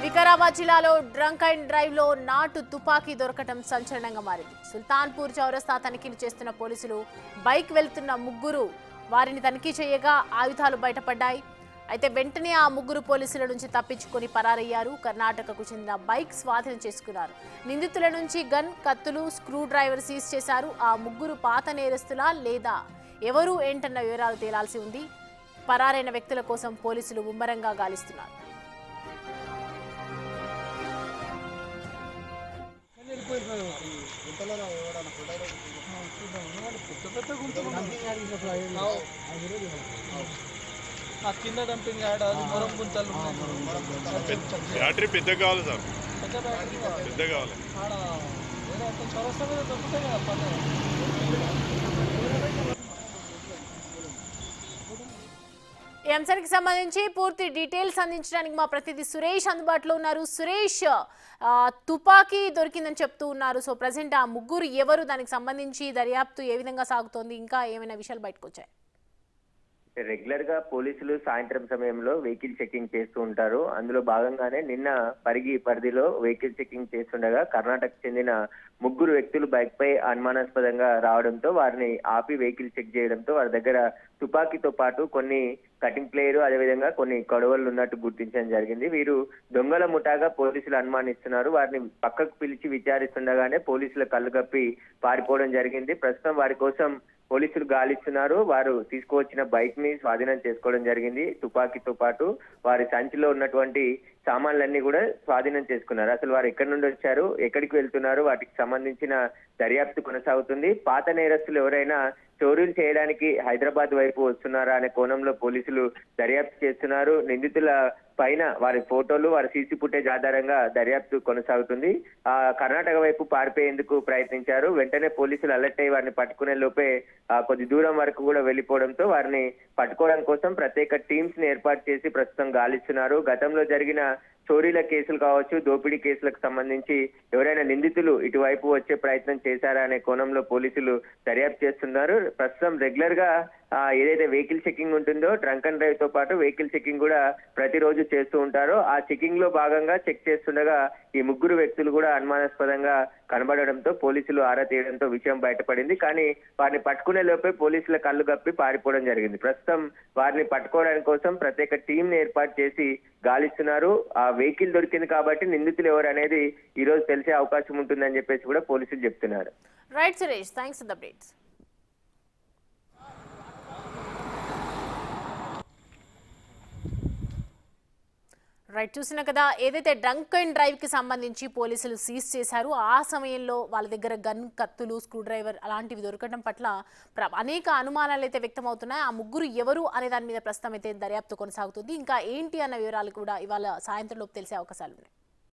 వికారాబాద్ జిల్లాలో drunk and drive లో నాటు తుపాకీ దొరకటం సంచలనంగా మారింది. సుల్తాన్పూర్ చౌరస్తా తనిఖీలు చేస్తున్న పోలీసులు బైక్ వెళ్తున్న ముగ్గురు వారిని తనిఖీ చేయగా ఆయుధాలు బయటపడ్డాయి. అయితే వెంటనే ఆ ముగ్గురు పోలీసుల నుంచి తప్పించుకొని పరారయ్యారు. కర్ణాటకకు చెందిన బైక్ స్వాధీనం చేసుకున్నారు. నిందితుల నుంచి గన్, కత్తులు, స్క్రూ డ్రైవర్ సీజ్ చేశారు. ఆ ముగ్గురు పాత నేరస్తులా లేదా ఎవరు ఏంటన్న వివరాలు తేలాల్సి ఉంది. పరారైన వ్యక్తుల కోసం పోలీసులు ముమ్మరంగా గాలిస్తున్నారు. కింద డంపింగ్ యాడ్ అది మొరం గుంతలు బ్యాటరీ పెద్ద కావాలి సార్, పెద్ద కావాలి. ఆడ చౌరస్తా మీద దొరుకుతాయి కదా పని. ఈ అంశానికి సంబంధించి పూర్తి డీటెయిల్స్ అందించడానికి మా ప్రతినిధి సురేష్ అందుబాటులో ఉన్నారు. సురేష్, తుపాకీ దొరికిందని చెప్తూ ఉన్నారు. సో ప్రజెంట్ ఆ ముగ్గురు ఎవరు, దానికి సంబంధించి దర్యాప్తు ఏ విధంగా సాగుతోంది, ఇంకా ఏమైనా విషయాలు బయటకు వచ్చాయి? రెగ్యులర్ గా పోలీసులు సాయంత్రం సమయంలో వెహికల్ చెకింగ్ చేస్తూ ఉంటారు. అందులో భాగంగానే నిన్న పరిధిలో వెహికల్ చెకింగ్ చేస్తుండగా కర్ణాటక చెందిన ముగ్గురు వ్యక్తులు బైక్ పై అనుమానాస్పదంగా రావడంతో వారిని ఆపి వెహికల్ చెక్ చేయడంతో వారి దగ్గర తుపాకీతో పాటు కొన్ని కటింగ్ ప్లేయర్, అదేవిధంగా కొన్ని కొడవళ్ళు ఉన్నట్టు గుర్తించడం జరిగింది. వీరు దొంగల ముఠాగా పోలీసులు అనుమానిస్తున్నారు. వారిని పక్కకు పిలిచి విచారిస్తుండగానే పోలీసుల కళ్ళు కప్పి పారిపోవడం జరిగింది. ప్రస్తుతం వారి కోసం పోలీసులు గాలిస్తున్నారు. వారు తీసుకువచ్చిన బైక్ ని స్వాధీనం చేసుకోవడం జరిగింది. తుపాకీతో పాటు వారి సంచిలో ఉన్నటువంటి సామాన్లన్నీ కూడా స్వాధీనం చేసుకున్నారు. అసలు వారు ఎక్కడి నుండి వచ్చారు, ఎక్కడికి వెళ్తున్నారు, వాటికి సంబంధించిన దర్యాప్తు కొనసాగుతుంది. పాత నేరస్తులు ఎవరైనా చోరీలు చేయడానికి హైదరాబాద్ వైపు వస్తున్నారా అనే కోణంలో పోలీసులు దర్యాప్తు చేస్తున్నారు. నిందితుల పైన వారి ఫోటోలు, వారి సీసీ ఫుటేజ్ ఆధారంగా దర్యాప్తు కొనసాగుతుంది. కర్ణాటక వైపు పారిపోయేందుకు ప్రయత్నించారు. వెంటనే పోలీసులు అలర్ట్ అయ్యి వారిని పట్టుకునే లోపే కొద్ది దూరం వరకు కూడా వెళ్లిపోవడంతో వారిని పట్టుకోవడం కోసం ప్రత్యేక టీమ్స్ ని ఏర్పాటు చేసి ప్రస్తుతం గాలిస్తున్నారు. గతంలో జరిగిన చోరీల కేసులు కావచ్చు, దోపిడీ కేసులకు సంబంధించి ఎవరైనా నిందితులు ఇటువైపు వచ్చే ప్రయత్నం చేశారా అనే కోణంలో పోలీసులు దర్యాప్తు చేస్తున్నారు. ప్రస్తుతం రెగ్యులర్ గా ఏదైతే వెహికల్ చెకింగ్ ఉంటుందో ట్రంక్ అండ్ డ్రైవ్ తో పాటు వెహికల్ చెకింగ్ కూడా ప్రతిరోజు చేస్తూ ఉంటారు. ఆ చెకింగ్ లో భాగంగా చెక్ చేస్తుండగా ఈ ముగ్గురు వ్యక్తులు కూడా అనుమానాస్పదంగా కనబడడంతో పోలీసులు ఆరా తీయడంతో విషయం బయటపడింది. కానీ వారిని పట్టుకునే లోపే పోలీసుల కళ్ళు కప్పి పారిపోవడం జరిగింది. ప్రస్తుతం వారిని పట్టుకోవడానికి కోసం ప్రత్యేక టీం ని ఏర్పాటు చేసి గాలిస్తున్నారు. ఆ వెహికల్ దొరికింది కాబట్టి నిందితులు ఎవరు అనేది ఈ రోజు తెలిసే అవకాశం ఉంటుందని చెప్పేసి కూడా పోలీసులు చెప్తున్నారు. Right Suresh, thanks for the updates. Right, చూసిన కదా ఏదైతే డ్రంక్ అండ్ డ్రైవ్ కి సంబంధించి పోలీసులు సీజ్ చేశారు. ఆ సమయంలో వాళ్ళ దగ్గర గన్, కత్తులు, స్క్రూ డ్రైవర్ అలాంటివి దొరకడం పట్ల అనేక అనుమానాలు అయితే వ్యక్తం అవుతున్నాయి. ఆ ముగ్గురు ఎవరు అనే దాని మీద ప్రస్తుతం అయితే దర్యాప్తు కొనసాగుతుంది. ఇంకా ఏంటి అన్న వివరాలు కూడా ఇవాళ సాయంత్రంలోపు తెలిసే అవకాశాలు ఉన్నాయి.